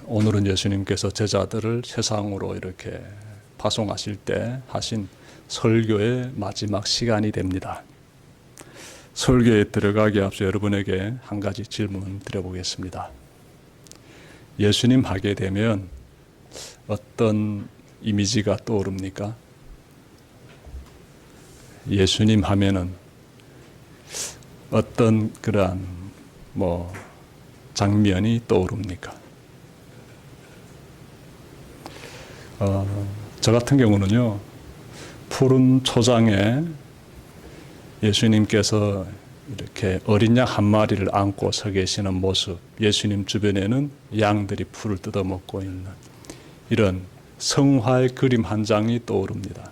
오늘은 예수님께서 제자들을 세상으로 이렇게 파송하실 때 하신 설교의 마지막 시간이 됩니다. 설교에 들어가기 앞서 여러분에게 한 가지 질문 드려보겠습니다. 예수님 하게 되면 어떤 이미지가 떠오릅니까? 예수님 하면은 어떤 그러한 장면이 떠오릅니까? 저 같은 경우는요, 푸른 초장에 예수님께서 이렇게 어린 양 한 마리를 안고 서 계시는 모습, 예수님 주변에는 양들이 풀을 뜯어먹고 있는 이런 성화의 그림 한 장이 떠오릅니다.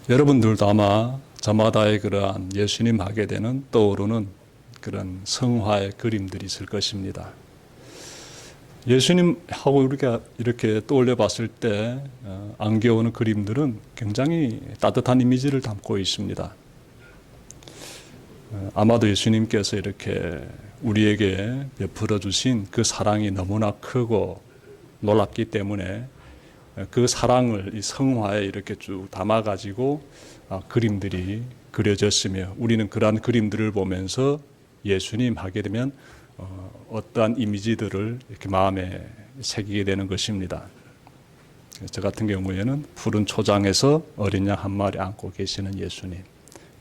여러분들도 아마 저마다의 그러한 예수님 하게 되는 떠오르는 그런 성화의 그림들이 있을 것입니다. 예수님하고 우리가 이렇게 떠올려 봤을 때 안겨오는 그림들은 굉장히 따뜻한 이미지를 담고 있습니다. 아마도 예수님께서 이렇게 우리에게 베풀어 주신 그 사랑이 너무나 크고 놀랍기 때문에 그 사랑을 이 성화에 이렇게 쭉 담아가지고 그림들이 그려졌으며, 우리는 그러한 그림들을 보면서 예수님 하게 되면 어떠한 이미지들을 이렇게 마음에 새기게 되는 것입니다. 저 같은 경우에는 푸른 초장에서 어린 양 한 마리 안고 계시는 예수님,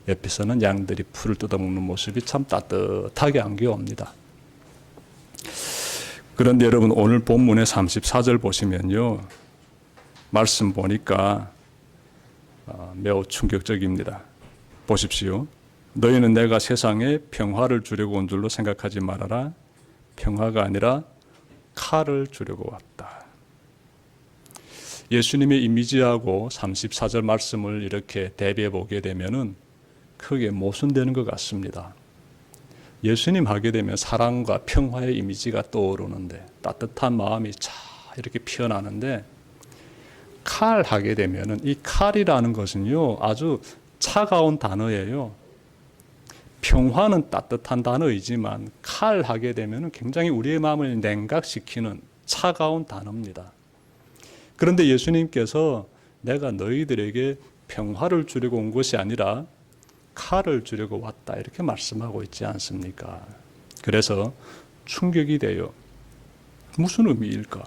옆에서는 양들이 풀을 뜯어먹는 모습이 참 따뜻하게 안겨옵니다. 그런데 여러분, 오늘 본문의 34절 보시면요, 말씀 보니까 매우 충격적입니다. 보십시오. 너희는 내가 세상에 평화를 주려고 온 줄로 생각하지 말아라. 평화가 아니라 칼을 주려고 왔다. 예수님의 이미지하고 34절 말씀을 이렇게 대비해 보게 되면은 크게 모순되는 것 같습니다. 예수님 하게 되면 사랑과 평화의 이미지가 떠오르는데, 따뜻한 마음이 차 이렇게 피어나는데, 칼 하게 되면은 이 칼이라는 것은요, 아주 차가운 단어예요. 평화는 따뜻한 단어이지만 칼 하게 되면 굉장히 우리의 마음을 냉각시키는 차가운 단어입니다. 그런데 예수님께서 내가 너희들에게 평화를 주려고 온 것이 아니라 칼을 주려고 왔다, 이렇게 말씀하고 있지 않습니까? 그래서 충격이 돼요. 무슨 의미일까?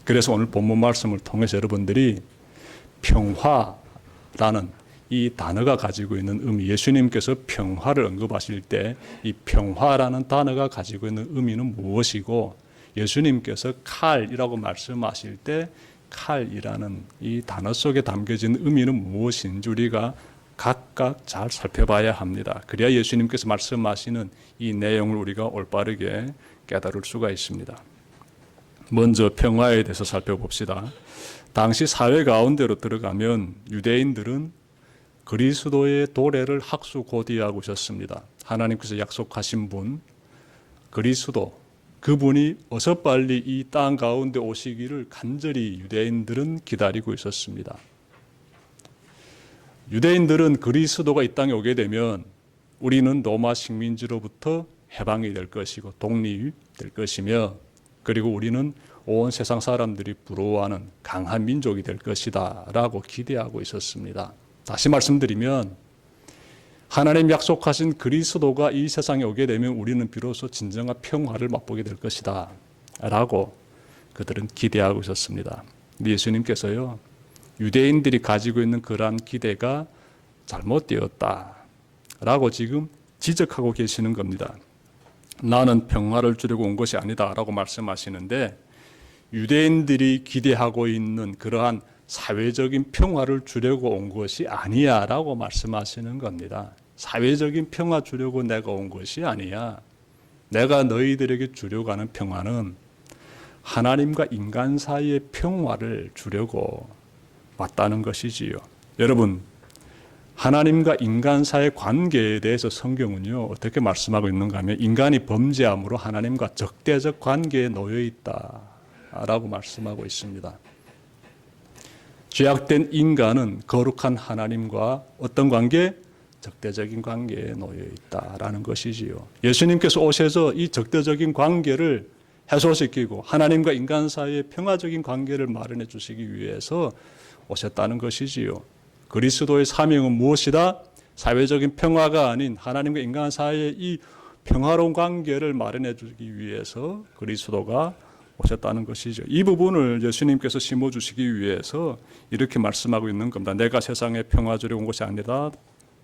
그래서 오늘 본문 말씀을 통해서 여러분들이 평화라는 이 단어가 가지고 있는 의미, 예수님께서 평화를 언급하실 때 이 평화라는 단어가 가지고 있는 의미는 무엇이고, 예수님께서 칼이라고 말씀하실 때 칼이라는 이 단어 속에 담겨진 의미는 무엇인지 우리가 각각 잘 살펴봐야 합니다. 그래야 예수님께서 말씀하시는 이 내용을 우리가 올바르게 깨달을 수가 있습니다. 먼저 평화에 대해서 살펴봅시다. 당시 사회 가운데로 들어가면 유대인들은 그리스도의 도래를 학수고대하고 있었습니다. 하나님께서 약속하신 분, 그리스도, 그분이 어서 빨리 이 땅 가운데 오시기를 간절히 유대인들은 기다리고 있었습니다. 유대인들은 그리스도가 이 땅에 오게 되면 우리는 로마 식민지로부터 해방이 될 것이고 독립이 될 것이며, 그리고 우리는 온 세상 사람들이 부러워하는 강한 민족이 될 것이다 라고 기대하고 있었습니다. 다시 말씀드리면 하나님 약속하신 그리스도가 이 세상에 오게 되면 우리는 비로소 진정한 평화를 맛보게 될 것이다 라고 그들은 기대하고 있었습니다. 근데 예수님께서요, 유대인들이 가지고 있는 그러한 기대가 잘못되었다 라고 지금 지적하고 계시는 겁니다. 나는 평화를 주려고 온 것이 아니다 라고 말씀하시는데, 유대인들이 기대하고 있는 그러한 사회적인 평화를 주려고 온 것이 아니야 라고 말씀하시는 겁니다. 사회적인 평화 주려고 내가 온 것이 아니야. 내가 너희들에게 주려고 하는 평화는 하나님과 인간 사이의 평화를 주려고 왔다는 것이지요. 여러분, 하나님과 인간 사이의 관계에 대해서 성경은요, 어떻게 말씀하고 있는가 하면 인간이 범죄함으로 하나님과 적대적 관계에 놓여 있다라고 말씀하고 있습니다. 죄악된 인간은 거룩한 하나님과 어떤 관계? 적대적인 관계에 놓여 있다라는 것이지요. 예수님께서 오셔서 이 적대적인 관계를 해소시키고 하나님과 인간 사이의 평화적인 관계를 마련해 주시기 위해서 오셨다는 것이지요. 그리스도의 사명은 무엇이다? 사회적인 평화가 아닌 하나님과 인간 사이의 이 평화로운 관계를 마련해 주기 위해서 그리스도가 오셨다는 것이죠. 이 부분을 예수님께서 심어주시기 위해서 이렇게 말씀하고 있는 겁니다. 내가 세상에 평화 주려고 온 것이 아니라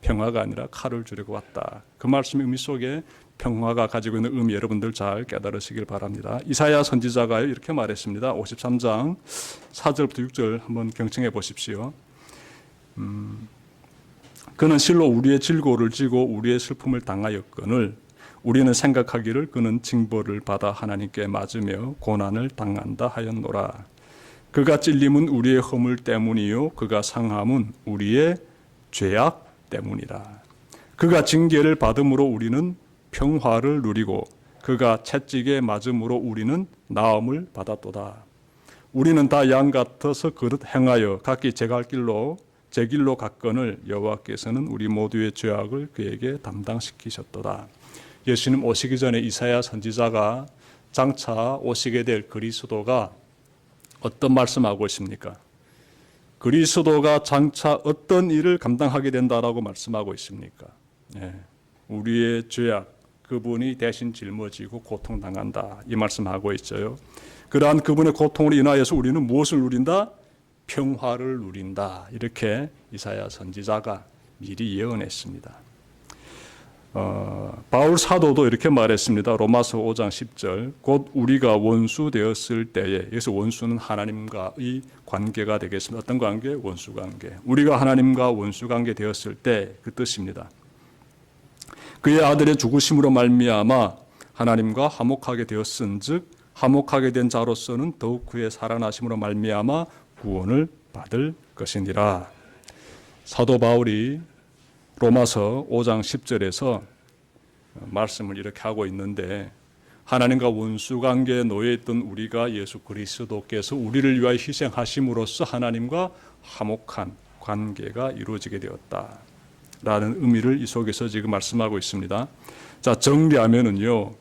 평화가 아니라 칼을 주려고 왔다. 그 말씀의 의미 속에 평화가 가지고 있는 의미 여러분들 잘 깨달으시길 바랍니다. 이사야 선지자가 이렇게 말했습니다. 53장 4절부터 6절 한번 경청해 보십시오. 그는 실로 우리의 질고를 지고 우리의 슬픔을 당하였거늘 우리는 생각하기를 그는 징벌을 받아 하나님께 맞으며 고난을 당한다 하였노라. 그가 찔림은 우리의 허물 때문이요 그가 상함은 우리의 죄악 때문이라. 그가 징계를 받음으로 우리는 평화를 누리고 그가 채찍에 맞음으로 우리는 나음을 받았도다. 우리는 다 양 같아서 그릇 행하여 각기 제 길로 갔거늘 여호와께서는 우리 모두의 죄악을 그에게 담당시키셨도다. 예수님 오시기 전에 이사야 선지자가 장차 오시게 될 그리스도가 어떤 말씀하고 있습니까? 그리스도가 장차 어떤 일을 감당하게 된다라고 말씀하고 있습니까? 우리의 죄악, 그분이 대신 짊어지고 고통당한다. 이 말씀하고 있어요. 그러한 그분의 고통으로 인하여서 우리는 무엇을 누린다? 평화를 누린다. 이렇게 이사야 선지자가 미리 예언했습니다. 바울 사도도 이렇게 말했습니다. 로마서 5장 10절 곧 우리가 원수 되었을 때에, 여기서 원수는 하나님과의 관계가 되겠습니다. 어떤 관계? 원수 관계. 우리가 하나님과 원수 관계 되었을 때 그 뜻입니다. 그의 아들의 죽으심으로 말미암아 하나님과 화목하게 되었은즉 화목하게 된 자로서는 더욱 그의 살아나심으로 말미암아 구원을 받을 것이니라. 사도 바울이 로마서 5장 10절에서 말씀을 이렇게 하고 있는데, 하나님과 원수 관계에 놓여 있던 우리가 예수 그리스도께서 우리를 위하여 희생하심으로써 하나님과 화목한 관계가 이루어지게 되었다 라는 의미를 이 속에서 지금 말씀하고 있습니다. 자, 정리하면은요,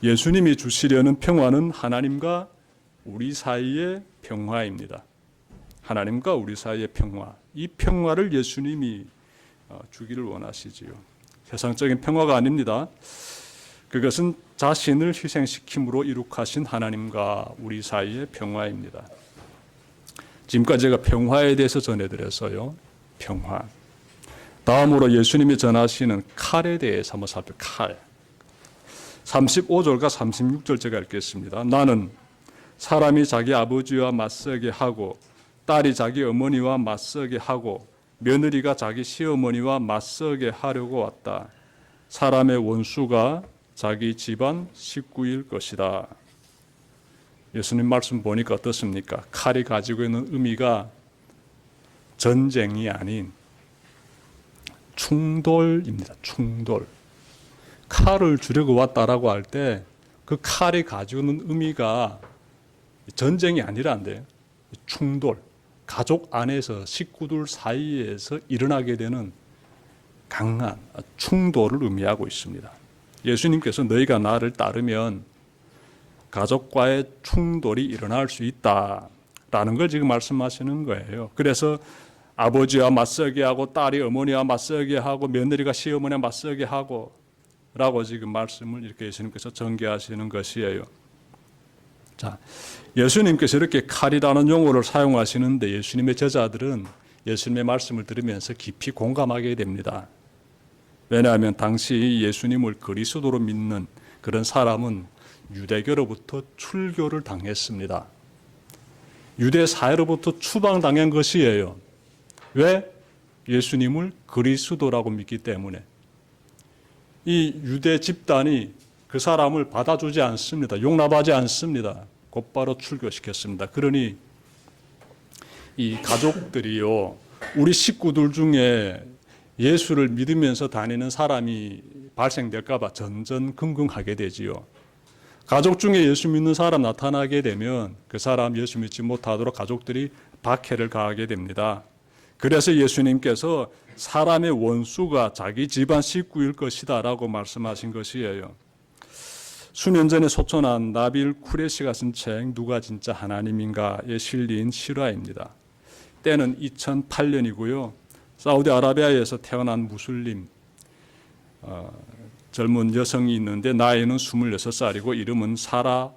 예수님이 주시려는 평화는 하나님과 우리 사이의 평화입니다. 하나님과 우리 사이의 평화, 이 평화를 예수님이 주기를 원하시지요. 세상적인 평화가 아닙니다. 그것은 자신을 희생시킴으로 이룩하신 하나님과 우리 사이의 평화입니다. 지금까지 제가 평화에 대해서 전해드렸어요. 평화. 다음으로 예수님이 전하시는 칼에 대해서 한번 살펴볼게요. 칼. 35절과 36절 제가 읽겠습니다. 나는 사람이 자기 아버지와 맞서게 하고 딸이 자기 어머니와 맞서게 하고 며느리가 자기 시어머니와 맞서게 하려고 왔다. 사람의 원수가 자기 집안 식구일 것이다. 예수님 말씀 보니까 어떻습니까? 칼이 가지고 있는 의미가 전쟁이 아닌 충돌입니다. 충돌. 칼을 주려고 왔다라고 할 때 그 칼이 가지고 있는 의미가 전쟁이 아니란데요. 충돌. 가족 안에서 식구들 사이에서 일어나게 되는 강한 충돌을 의미하고 있습니다. 예수님께서 너희가 나를 따르면 가족과의 충돌이 일어날 수 있다라는 걸 지금 말씀하시는 거예요. 그래서 아버지와 맞서게 하고 딸이 어머니와 맞서게 하고 며느리가 시어머니와 맞서게 하고 라고 지금 말씀을 이렇게 예수님께서 전개하시는 것이에요. 자, 예수님께서 이렇게 칼이라는 용어를 사용하시는데 예수님의 제자들은 예수님의 말씀을 들으면서 깊이 공감하게 됩니다. 왜냐하면 당시 예수님을 그리스도로 믿는 그런 사람은 유대교로부터 출교를 당했습니다. 유대 사회로부터 추방당한 것이에요. 왜? 예수님을 그리스도라고 믿기 때문에. 이 유대 집단이 그 사람을 받아주지 않습니다. 용납하지 않습니다. 곧바로 출교시켰습니다. 그러니 이 가족들이요, 우리 식구들 중에 예수를 믿으면서 다니는 사람이 발생될까 봐 전전긍긍하게 되지요. 가족 중에 예수 믿는 사람 나타나게 되면 그 사람 예수 믿지 못하도록 가족들이 박해를 가하게 됩니다. 그래서 예수님께서 사람의 원수가 자기 집안 식구일 것이다 라고 말씀하신 것이에요. 수년 전에 소천한 나빌 쿠레시가 쓴 책 누가 진짜 하나님인가에 실린 실화입니다. 때는 2008년이고요. 사우디아라비아에서 태어난 무슬림 젊은 여성이 있는데 나이는 26살이고 이름은 사라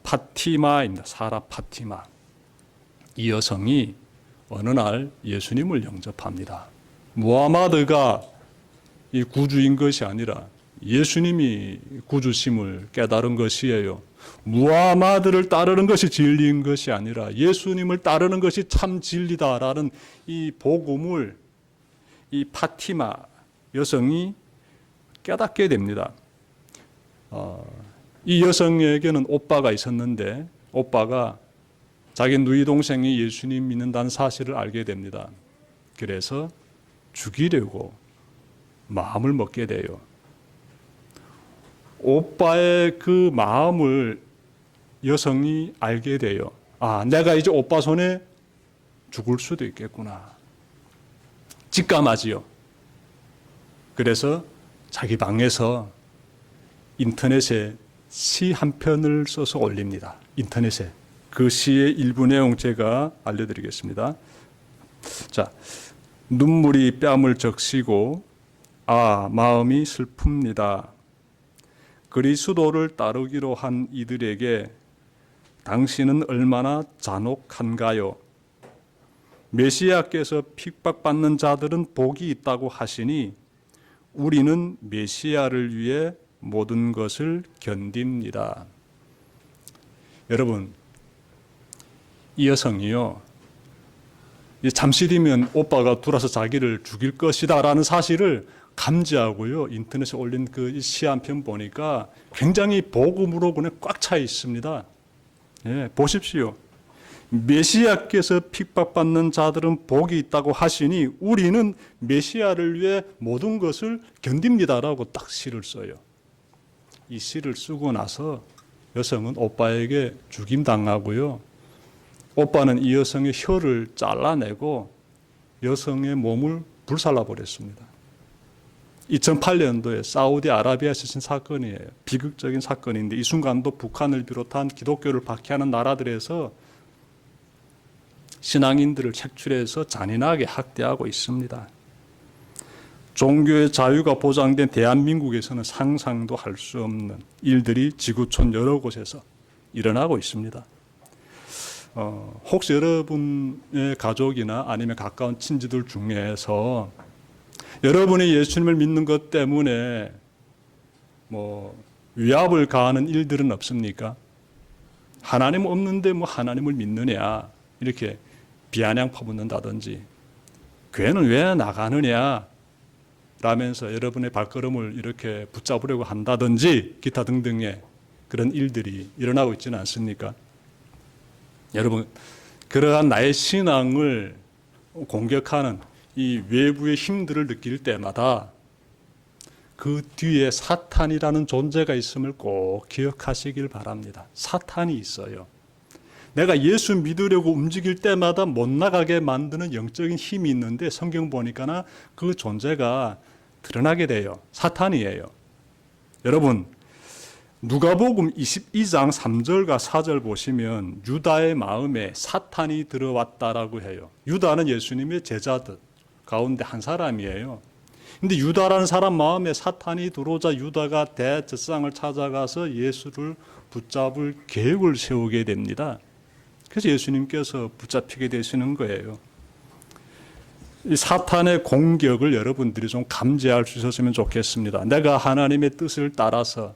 파티마입니다. 사라 파티마. 이 여성이 어느 날 예수님을 영접합니다. 무하마드가 이 구주인 것이 아니라 예수님이 구주심을 깨달은 것이에요. 무하마드를 따르는 것이 진리인 것이 아니라 예수님을 따르는 것이 참 진리다라는 이 복음을 이 파티마 여성이 깨닫게 됩니다. 이 여성에게는 오빠가 있었는데 오빠가 자기 누이 동생이 예수님 믿는다는 사실을 알게 됩니다. 그래서 죽이려고 마음을 먹게 돼요. 오빠의 그 마음을 여성이 알게 돼요. 아, 내가 이제 오빠 손에 죽을 수도 있겠구나. 직감하지요. 그래서 자기 방에서 인터넷에 시 한 편을 써서 올립니다. 인터넷에. 그 시의 일부 내용 제가 알려드리겠습니다. 자, 눈물이 뺨을 적시고 마음이 슬픕니다. 그리스도를 따르기로 한 이들에게 당신은 얼마나 잔혹한가요? 메시아께서 핍박받는 자들은 복이 있다고 하시니 우리는 메시아를 위해 모든 것을 견딥니다. 여러분, 이 여성이요, 잠시 뒤면 오빠가 들어와서 자기를 죽일 것이다 라는 사실을 감지하고요, 인터넷에 올린 그 시 한 편 보니까 굉장히 복음으로 그냥 꽉 차 있습니다. 예, 보십시오. 메시아께서 핍박받는 자들은 복이 있다고 하시니 우리는 메시아를 위해 모든 것을 견딥니다라고 딱 시를 써요. 이 시를 쓰고 나서 여성은 오빠에게 죽임당하고요. 오빠는 이 여성의 혀를 잘라내고 여성의 몸을 불살라버렸습니다. 2008년도에 사우디아라비아에서 있은 사건이에요. 비극적인 사건인데 이 순간도 북한을 비롯한 기독교를 박해하는 나라들에서 신앙인들을 색출해서 잔인하게 학대하고 있습니다. 종교의 자유가 보장된 대한민국에서는 상상도 할 수 없는 일들이 지구촌 여러 곳에서 일어나고 있습니다. 혹시 여러분의 가족이나 아니면 가까운 친지들 중에서 여러분이 예수님을 믿는 것 때문에 위압을 가하는 일들은 없습니까? 하나님 없는데 하나님을 믿느냐 이렇게 비아냥 퍼붓는다든지 교회는 왜 나가느냐 라면서 여러분의 발걸음을 이렇게 붙잡으려고 한다든지 기타 등등의 그런 일들이 일어나고 있지는 않습니까? 여러분, 그러한 나의 신앙을 공격하는 이 외부의 힘들을 느낄 때마다 그 뒤에 사탄이라는 존재가 있음을 꼭 기억하시길 바랍니다. 사탄이 있어요. 내가 예수 믿으려고 움직일 때마다 못 나가게 만드는 영적인 힘이 있는데 성경 보니까 그 존재가 드러나게 돼요. 사탄이에요. 여러분, 누가복음 22장 3절과 4절 보시면 유다의 마음에 사탄이 들어왔다라고 해요. 유다는 예수님의 제자들 가운데 한 사람이에요. 근데 유다라는 사람 마음에 사탄이 들어오자 유다가 대제사장을 찾아가서 예수를 붙잡을 계획을 세우게 됩니다. 그래서 예수님께서 붙잡히게 되시는 거예요. 이 사탄의 공격을 여러분들이 좀 감지할 수 있었으면 좋겠습니다. 내가 하나님의 뜻을 따라서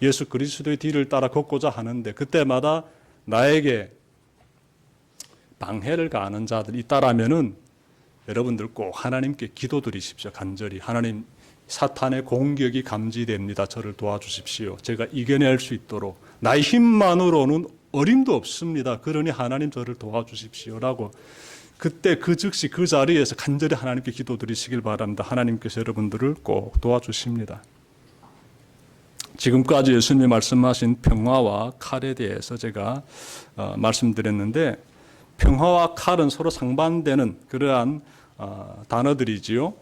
예수 그리스도의 뒤를 따라 걷고자 하는데 그때마다 나에게 방해를 가하는 자들이 있다라면은 여러분들 꼭 하나님께 기도드리십시오. 간절히 하나님, 사탄의 공격이 감지됩니다. 저를 도와주십시오. 제가 이겨낼 수 있도록 나의 힘만으로는 어림도 없습니다. 그러니 하나님 저를 도와주십시오라고 그때 그 즉시 그 자리에서 간절히 하나님께 기도드리시길 바랍니다. 하나님께서 여러분들을 꼭 도와주십니다. 지금까지 예수님이 말씀하신 평화와 칼에 대해서 제가 말씀드렸는데 평화와 칼은 서로 상반되는 그러한 단어들이지요.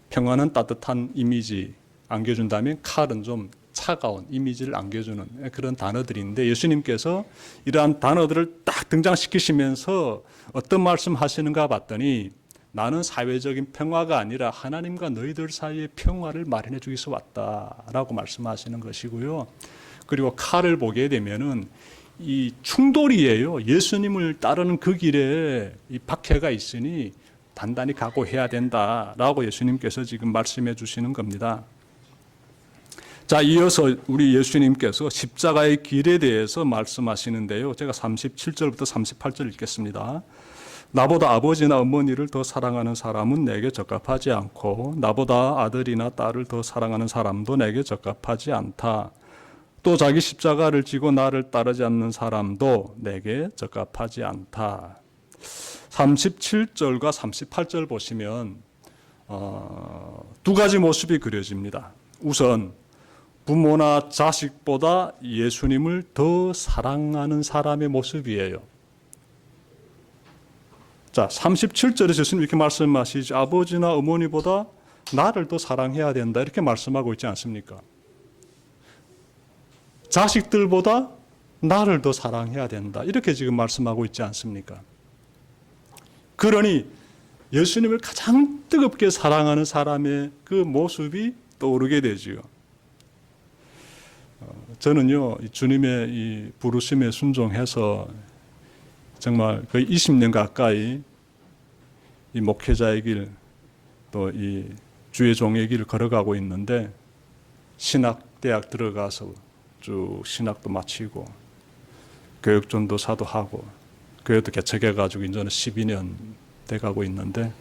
평화는 따뜻한 이미지 안겨준다면 칼은 좀 차가운 이미지를 안겨주는 그런 단어들인데 예수님께서 이러한 단어들을 딱 등장시키시면서 어떤 말씀 하시는가 봤더니 나는 사회적인 평화가 아니라 하나님과 너희들 사이의 평화를 마련해 주기 위해서 왔다라고 말씀하시는 것이고요. 그리고 칼을 보게 되면은 이 충돌이에요. 예수님을 따르는 그 길에 이 박해가 있으니 단단히 각오해야 된다라고 예수님께서 지금 말씀해 주시는 겁니다. 자, 이어서 우리 예수님께서 십자가의 길에 대해서 말씀하시는데요. 제가 37절부터 38절 읽겠습니다. 나보다 아버지나 어머니를 더 사랑하는 사람은 내게 적합하지 않고 나보다 아들이나 딸을 더 사랑하는 사람도 내게 적합하지 않다. 또 자기 십자가를 지고 나를 따르지 않는 사람도 내게 적합하지 않다. 37절과 38절 보시면 두 가지 모습이 그려집니다. 우선 부모나 자식보다 예수님을 더 사랑하는 사람의 모습이에요. 자, 37절에서 예수님 이렇게 말씀하시죠. 아버지나 어머니보다 나를 더 사랑해야 된다. 이렇게 말씀하고 있지 않습니까? 자식들보다 나를 더 사랑해야 된다. 이렇게 지금 말씀하고 있지 않습니까? 그러니 예수님을 가장 뜨겁게 사랑하는 사람의 그 모습이 떠오르게 되지요. 저는요, 주님의 이 부르심에 순종해서 정말 거의 20년 가까이 이 목회자의 길, 또 이 주의 종의 길을 걸어가고 있는데 신학대학 들어가서 쭉 신학도 마치고 교육전도사도 하고 교회도 개척해가지고 이제는 12년 돼가고 있는데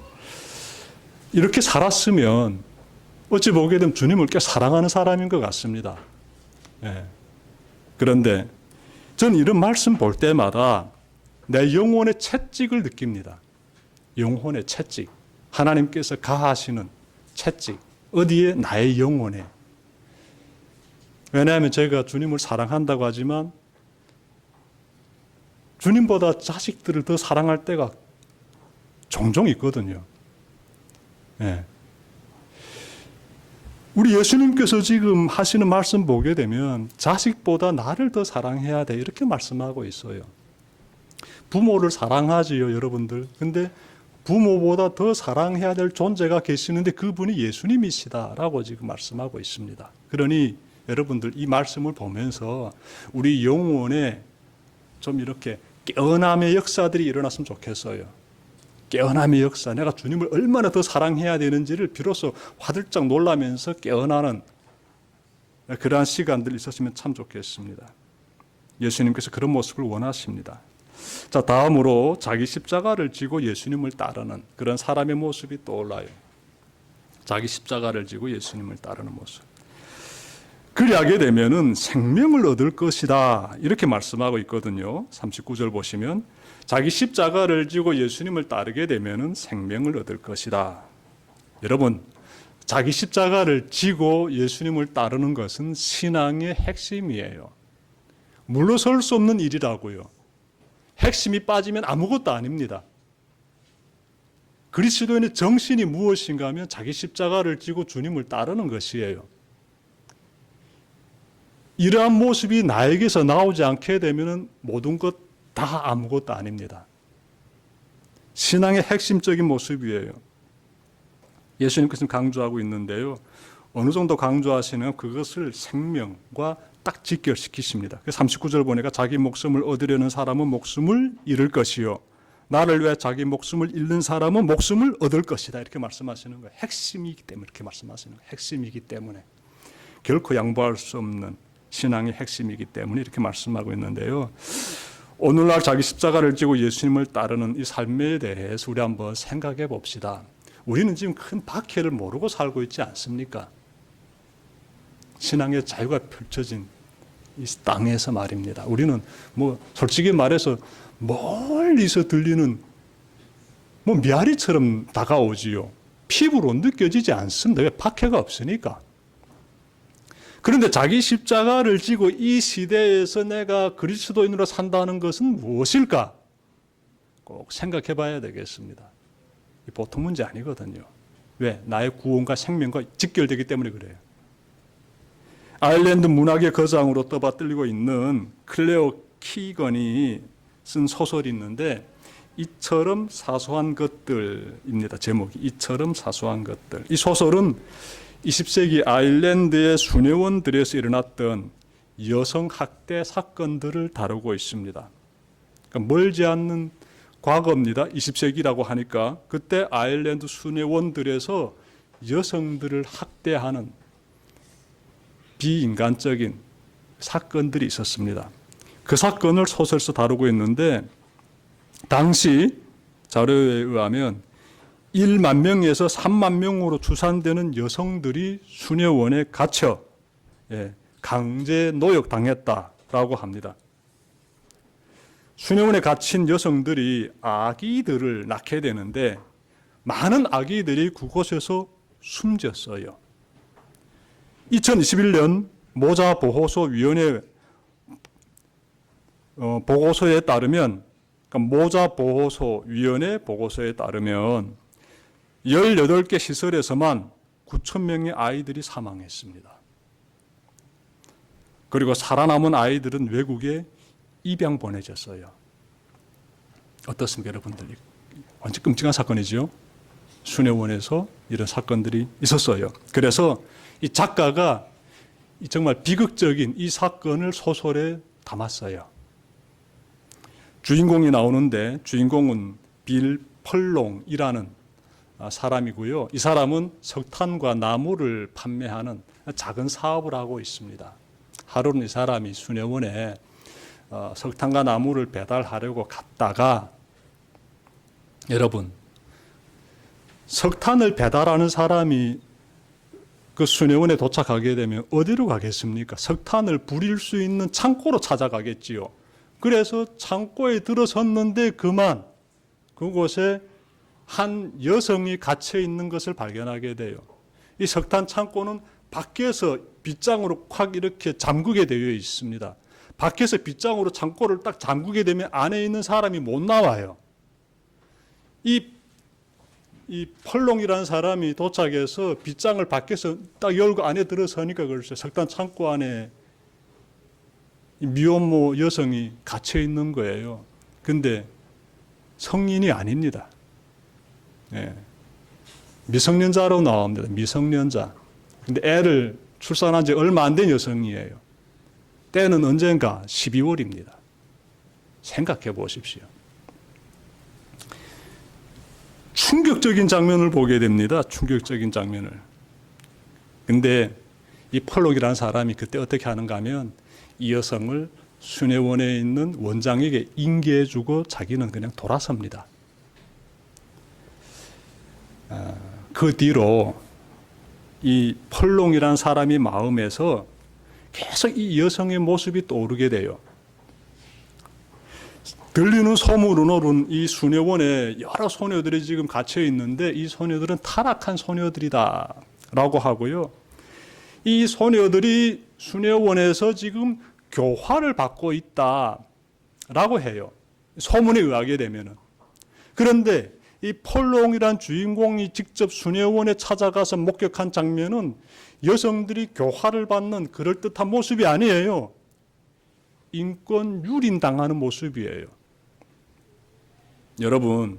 이렇게 살았으면 어찌 보게 되면 주님을 꽤 사랑하는 사람인 것 같습니다. 예. 그런데 전 이런 말씀 볼 때마다 내 영혼의 채찍을 느낍니다. 영혼의 채찍. 하나님께서 가하시는 채찍. 어디에? 나의 영혼에. 왜냐하면 제가 주님을 사랑한다고 하지만 주님보다 자식들을 더 사랑할 때가 종종 있거든요. 예. 우리 예수님께서 지금 하시는 말씀 보게 되면 자식보다 나를 더 사랑해야 돼. 이렇게 말씀하고 있어요. 부모를 사랑하지요, 여러분들. 근데 부모보다 더 사랑해야 될 존재가 계시는데 그분이 예수님이시다라고 지금 말씀하고 있습니다. 그러니 여러분들 이 말씀을 보면서 우리 영혼에 좀 이렇게 깨어남의 역사들이 일어났으면 좋겠어요. 깨어남의 역사. 내가 주님을 얼마나 더 사랑해야 되는지를 비로소 화들짝 놀라면서 깨어나는 그러한 시간들이 있었으면 참 좋겠습니다. 예수님께서 그런 모습을 원하십니다. 자, 다음으로 자기 십자가를 지고 예수님을 따르는 그런 사람의 모습이 떠올라요. 자기 십자가를 지고 예수님을 따르는 모습. 그리하게 되면은 생명을 얻을 것이다. 이렇게 말씀하고 있거든요. 39절 보시면 자기 십자가를 지고 예수님을 따르게 되면은 생명을 얻을 것이다. 여러분, 자기 십자가를 지고 예수님을 따르는 것은 신앙의 핵심이에요. 물러설 수 없는 일이라고요. 핵심이 빠지면 아무것도 아닙니다. 그리스도인의 정신이 무엇인가 하면 자기 십자가를 지고 주님을 따르는 것이에요. 이러한 모습이 나에게서 나오지 않게 되면 모든 것 다 아무것도 아닙니다. 신앙의 핵심적인 모습이에요. 예수님께서는 강조하고 있는데요. 어느 정도 강조하시는 그것을 생명과 딱 직결시키십니다. 39절 보니까 자기 목숨을 얻으려는 사람은 목숨을 잃을 것이요. 나를 위해 자기 목숨을 잃는 사람은 목숨을 얻을 것이다. 이렇게 말씀하시는 거예요. 핵심이기 때문에 이렇게 말씀하시는 거예요. 핵심이기 때문에. 결코 양보할 수 없는 신앙의 핵심이기 때문에 이렇게 말씀하고 있는데요. 오늘날 자기 십자가를 지고 예수님을 따르는 이 삶에 대해서 우리 한번 생각해 봅시다. 우리는 지금 큰 박해를 모르고 살고 있지 않습니까? 신앙의 자유가 펼쳐진 이 땅에서 말입니다. 우리는 솔직히 말해서 멀리서 들리는 미아리처럼 다가오지요. 피부로 느껴지지 않습니다. 왜? 박해가 없으니까. 그런데 자기 십자가를 지고 이 시대에서 내가 그리스도인으로 산다는 것은 무엇일까? 꼭 생각해 봐야 되겠습니다. 보통 문제 아니거든요. 왜? 나의 구원과 생명과 직결되기 때문에 그래요. 아일랜드 문학의 거장으로 떠받들리고 있는 클레어 키건이 쓴 소설이 있는데 이처럼 사소한 것들입니다. 제목이 이처럼 사소한 것들. 이 소설은 20세기 아일랜드의 수녀원들에서 일어났던 여성 학대 사건들을 다루고 있습니다. 그러니까 멀지 않는 과거입니다. 20세기라고 하니까 그때 아일랜드 수녀원들에서 여성들을 학대하는 비인간적인 사건들이 있었습니다. 그 사건을 소설에서 다루고 있는데 당시 자료에 의하면 1만 명에서 3만 명으로 추산되는 여성들이 수녀원에 갇혀 강제 노역당했다라고 합니다. 수녀원에 갇힌 여성들이 아기들을 낳게 되는데 많은 아기들이 그곳에서 숨졌어요. 2021년 모자보호소위원회 보고서에 따르면 그러니까 모자보호소위원회 보고서에 따르면 18개 시설에서만 9천 명의 아이들이 사망했습니다. 그리고 살아남은 아이들은 외국에 입양 보내졌어요. 어떻습니까, 여러분들? 완전 끔찍한 사건이죠. 수녀원에서 이런 사건들이 있었어요. 그래서 이 작가가 정말 비극적인 이 사건을 소설에 담았어요. 주인공이 나오는데 주인공은 빌 펄롱이라는 사람이고요. 이 사람은 석탄과 나무를 판매하는 작은 사업을 하고 있습니다. 하루는 이 사람이 수녀원에 석탄과 나무를 배달하려고 갔다가 여러분 석탄을 배달하는 사람이 그 수녀원에 도착하게 되면 어디로 가겠습니까? 석탄을 부릴 수 있는 창고로 찾아가겠지요. 그래서 창고에 들어섰는데 그만 그곳에 한 여성이 갇혀 있는 것을 발견하게 돼요. 이 석탄 창고는 밖에서 빗장으로 콱 이렇게 잠그게 되어 있습니다. 밖에서 빗장으로 창고를 딱 잠그게 되면 안에 있는 사람이 못 나와요. 이 펄롱이라는 사람이 도착해서 빗장을 밖에서 딱 열고 안에 들어서니까 그렇죠. 석탄 창고 안에 미혼모 여성이 갇혀 있는 거예요. 근데 성인이 아닙니다. 미성년자로 나옵니다. 미성년자. 근데 애를 출산한 지 얼마 안 된 여성이에요. 때는 언젠가 12월입니다. 생각해 보십시오. 충격적인 장면을 보게 됩니다. 충격적인 장면을. 근데 이 펄록이라는 사람이 그때 어떻게 하는가 하면 이 여성을 수녀원에 있는 원장에게 인계해주고 자기는 그냥 돌아섭니다. 그 뒤로 이 펄롱이라는 사람이 마음에서 계속 이 여성의 모습이 떠오르게 돼요. 들리는 소문으로는 이 수녀원에 여러 소녀들이 지금 갇혀 있는데 이 소녀들은 타락한 소녀들이다 라고 하고요. 이 소녀들이 수녀원에서 지금 교화를 받고 있다 라고 해요. 소문에 의하게 되면은. 그런데 이 펄롱이란 주인공이 직접 수녀원에 찾아가서 목격한 장면은 여성들이 교화를 받는 그럴듯한 모습이 아니에요. 인권 유린당하는 모습이에요. 여러분,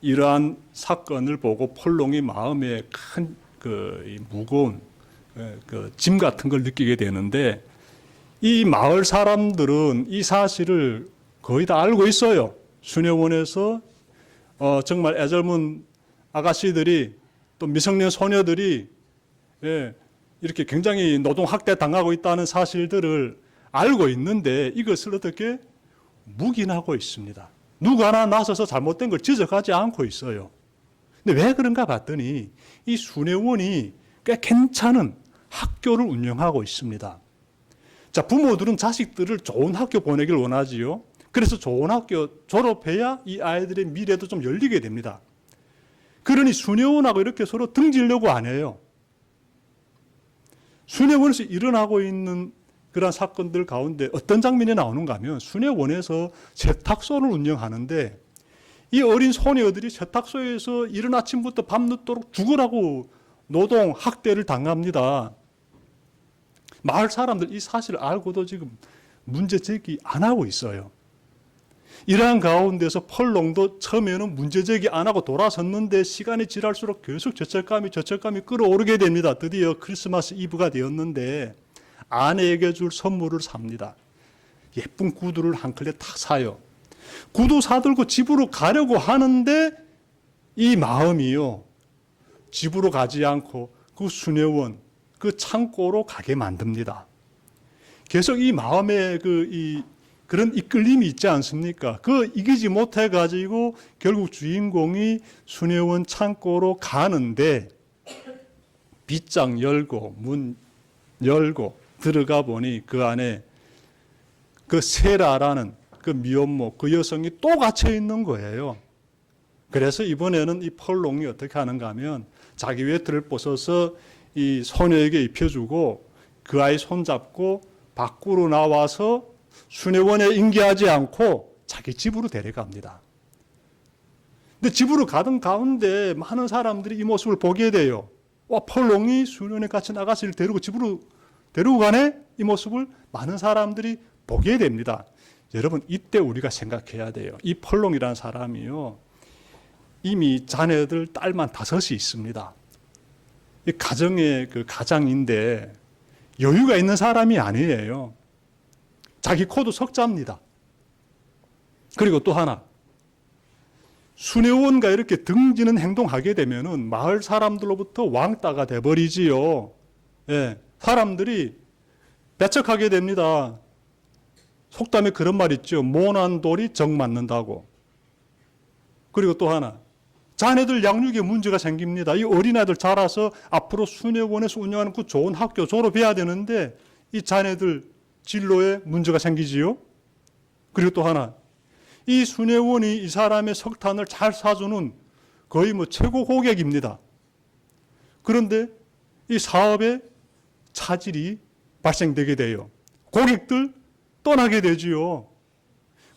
이러한 사건을 보고 펄롱이 마음에 큰 무거운 짐 같은 걸 느끼게 되는데 이 마을 사람들은 이 사실을 거의 다 알고 있어요. 수녀원에서 정말 애절문 아가씨들이 또 미성년 소녀들이 이렇게 굉장히 노동학대 당하고 있다는 사실들을 알고 있는데 이것을 어떻게 묵인하고 있습니다. 누구 하나 나서서 잘못된 걸 지적하지 않고 있어요. 근데 왜 그런가 봤더니 이 수녀원이 꽤 괜찮은 학교를 운영하고 있습니다. 자, 부모들은 자식들을 좋은 학교 보내길 원하지요. 그래서 좋은 학교 졸업해야 이 아이들의 미래도 좀 열리게 됩니다. 그러니 수녀원하고 이렇게 서로 등지려고 안 해요. 수녀원에서 일어나고 있는 그런 사건들 가운데 어떤 장면이 나오는가 하면 수녀원에서 세탁소를 운영하는데 이 어린 소녀들이 세탁소에서 이른 아침부터 밤늦도록 죽으라고 노동 학대를 당합니다. 마을 사람들 이 사실을 알고도 지금 문제 제기 안 하고 있어요. 이러한 가운데서 펄롱도 처음에는 문제 제기 안 하고 돌아섰는데 시간이 지날수록 계속 저철감이 끌어오르게 됩니다. 드디어 크리스마스 이브가 되었는데 아내에게 줄 선물을 삽니다. 예쁜 구두를 한 켤레 탁 사요. 구두 사들고 집으로 가려고 하는데 이 마음이요, 집으로 가지 않고 그 수녀원, 그 창고로 가게 만듭니다. 계속 이 마음에 그런 이끌림이 있지 않습니까? 이기지 못해가지고 결국 주인공이 수녀원 창고로 가는데 빗장 열고 문 열고 들어가 보니 그 안에 그 세라라는 그 미혼모, 그 여성이 또 갇혀 있는 거예요. 그래서 이번에는 이 펄롱이 어떻게 하는가 하면 자기 외투를 벗어서 이 소녀에게 입혀주고 그 아이 손잡고 밖으로 나와서 수녀원에 인계하지 않고 자기 집으로 데려갑니다. 근데 집으로 가던 가운데 많은 사람들이 이 모습을 보게 돼요. 와, 펄롱이 수녀원에 같이 아가씨를 데리고 집으로 데리고 가네? 이 모습을 많은 사람들이 보게 됩니다. 여러분, 이때 우리가 생각해야 돼요. 이 펄롱이라는 사람이요, 이미 자녀들 딸만 5이 있습니다. 이 가정의 그 가장인데 여유가 있는 사람이 아니에요. 자기 코도 석자입니다. 그리고 또 하나, 수녀원과 이렇게 등지는 행동하게 되면은 마을 사람들로부터 왕따가 돼버리지요. 예, 사람들이 배척하게 됩니다. 속담에 그런 말 있죠. 모난 돌이 정 맞는다고. 그리고 또 하나, 자녀들 양육에 문제가 생깁니다. 이 어린아이들 자라서 앞으로 수녀원에서 운영하는 그 좋은 학교 졸업해야 되는데 이 자녀들 진로에 문제가 생기지요. 그리고 또 하나, 이 수녀원이 이 사람의 석탄을 잘 사주는 거의 최고 고객입니다. 그런데 이 사업에 차질이 발생되게 돼요. 고객들 떠나게 되지요.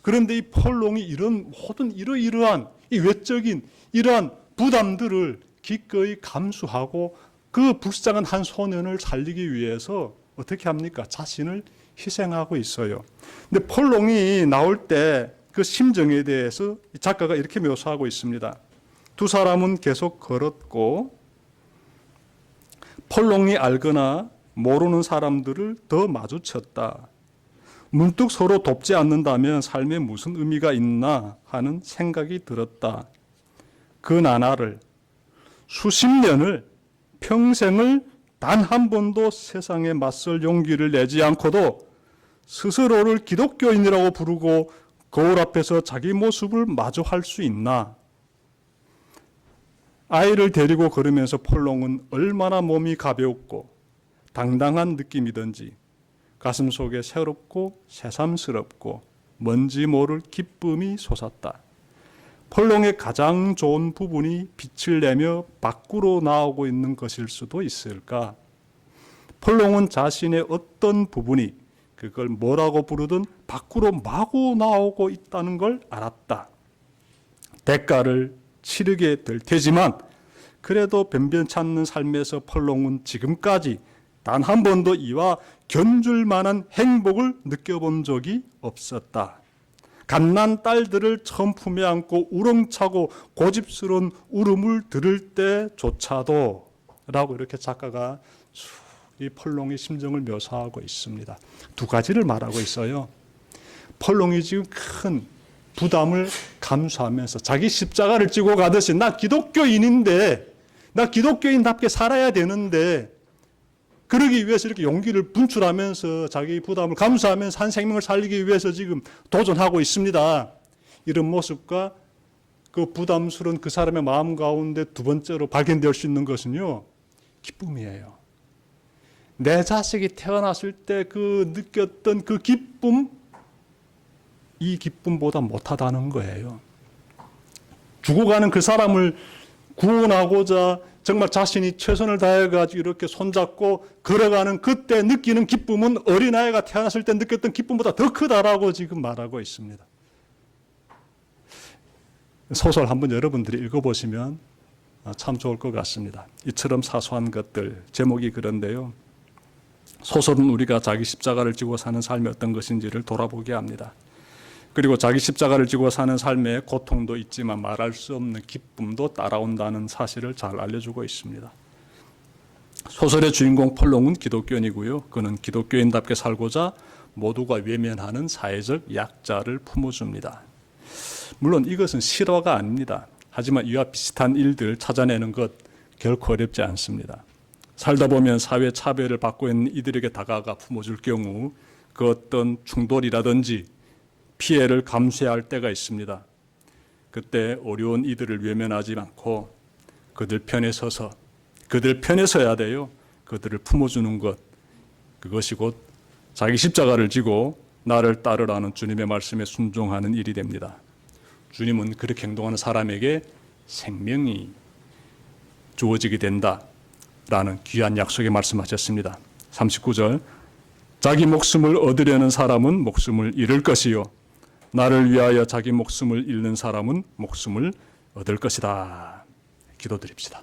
그런데 이 펄롱이 이런 모든 이러이러한 이 외적인 이러한 부담들을 기꺼이 감수하고 그 불쌍한 한 소년을 살리기 위해서 어떻게 합니까? 자신을 희생하고 있어요. 근데 펄롱이 나올 때 그 심정에 대해서 작가가 이렇게 묘사하고 있습니다. 두 사람은 계속 걸었고 펄롱이 알거나 모르는 사람들을 더 마주쳤다. 문득 서로 돕지 않는다면 삶에 무슨 의미가 있나 하는 생각이 들었다. 그 나날을, 수십 년을, 평생을 단 한 번도 세상에 맞설 용기를 내지 않고도 스스로를 기독교인이라고 부르고 거울 앞에서 자기 모습을 마주할 수 있나? 아이를 데리고 걸으면서 펄롱은 얼마나 몸이 가볍고 당당한 느낌이든지 가슴 속에 새롭고 새삼스럽고 뭔지 모를 기쁨이 솟았다. 펄롱의 가장 좋은 부분이 빛을 내며 밖으로 나오고 있는 것일 수도 있을까? 펄롱은 자신의 어떤 부분이 그걸 뭐라고 부르든 밖으로 마구 나오고 있다는 걸 알았다. 대가를 치르게 될 테지만 그래도 변변치 않는 삶에서 펄롱은 지금까지 단 한 번도 이와 견줄 만한 행복을 느껴본 적이 없었다. 갓난 딸들을 처음 품에 안고 우렁차고 고집스러운 울음을 들을 때조차도 라고 이렇게 작가가 이 펄롱의 심정을 묘사하고 있습니다. 두 가지를 말하고 있어요. 펄롱이 지금 큰 부담을 감수하면서 자기 십자가를 지고 가듯이 나 기독교인인데 나 기독교인답게 살아야 되는데 그러기 위해서 이렇게 용기를 분출하면서 자기 부담을 감수하면서 한 생명을 살리기 위해서 지금 도전하고 있습니다. 이런 모습과 그 부담스러운 그 사람의 마음 가운데 두 번째로 발견될 수 있는 것은요, 기쁨이에요. 내 자식이 태어났을 때 그 느꼈던 그 기쁨, 이 기쁨보다 못하다는 거예요. 죽어가는 그 사람을 구원하고자 정말 자신이 최선을 다해가지고 이렇게 손잡고 걸어가는 그때 느끼는 기쁨은 어린아이가 태어났을 때 느꼈던 기쁨보다 더 크다라고 지금 말하고 있습니다. 소설 한번 여러분들이 읽어보시면 참 좋을 것 같습니다. 이처럼 사소한 것들, 제목이 그런데요. 소설은 우리가 자기 십자가를 지고 사는 삶이 어떤 것인지를 돌아보게 합니다. 그리고 자기 십자가를 지고 사는 삶에 고통도 있지만 말할 수 없는 기쁨도 따라온다는 사실을 잘 알려주고 있습니다. 소설의 주인공 폴롱은 기독교인이고요. 그는 기독교인답게 살고자 모두가 외면하는 사회적 약자를 품어줍니다. 물론 이것은 실화가 아닙니다. 하지만 이와 비슷한 일들을 찾아내는 것 결코 어렵지 않습니다. 살다 보면 사회 차별을 받고 있는 이들에게 다가가 품어줄 경우 그 어떤 충돌이라든지 피해를 감수해야 할 때가 있습니다. 그때 어려운 이들을 외면하지 않고 그들 편에 서서 그들 편에 서야 돼요. 그들을 품어주는 것, 그것이 곧 자기 십자가를 지고 나를 따르라는 주님의 말씀에 순종하는 일이 됩니다. 주님은 그렇게 행동하는 사람에게 생명이 주어지게 된다라는 귀한 약속에 말씀하셨습니다. 39절, 자기 목숨을 얻으려는 사람은 목숨을 잃을 것이요 나를 위하여 자기 목숨을 잃는 사람은 목숨을 얻을 것이다. 기도드립시다.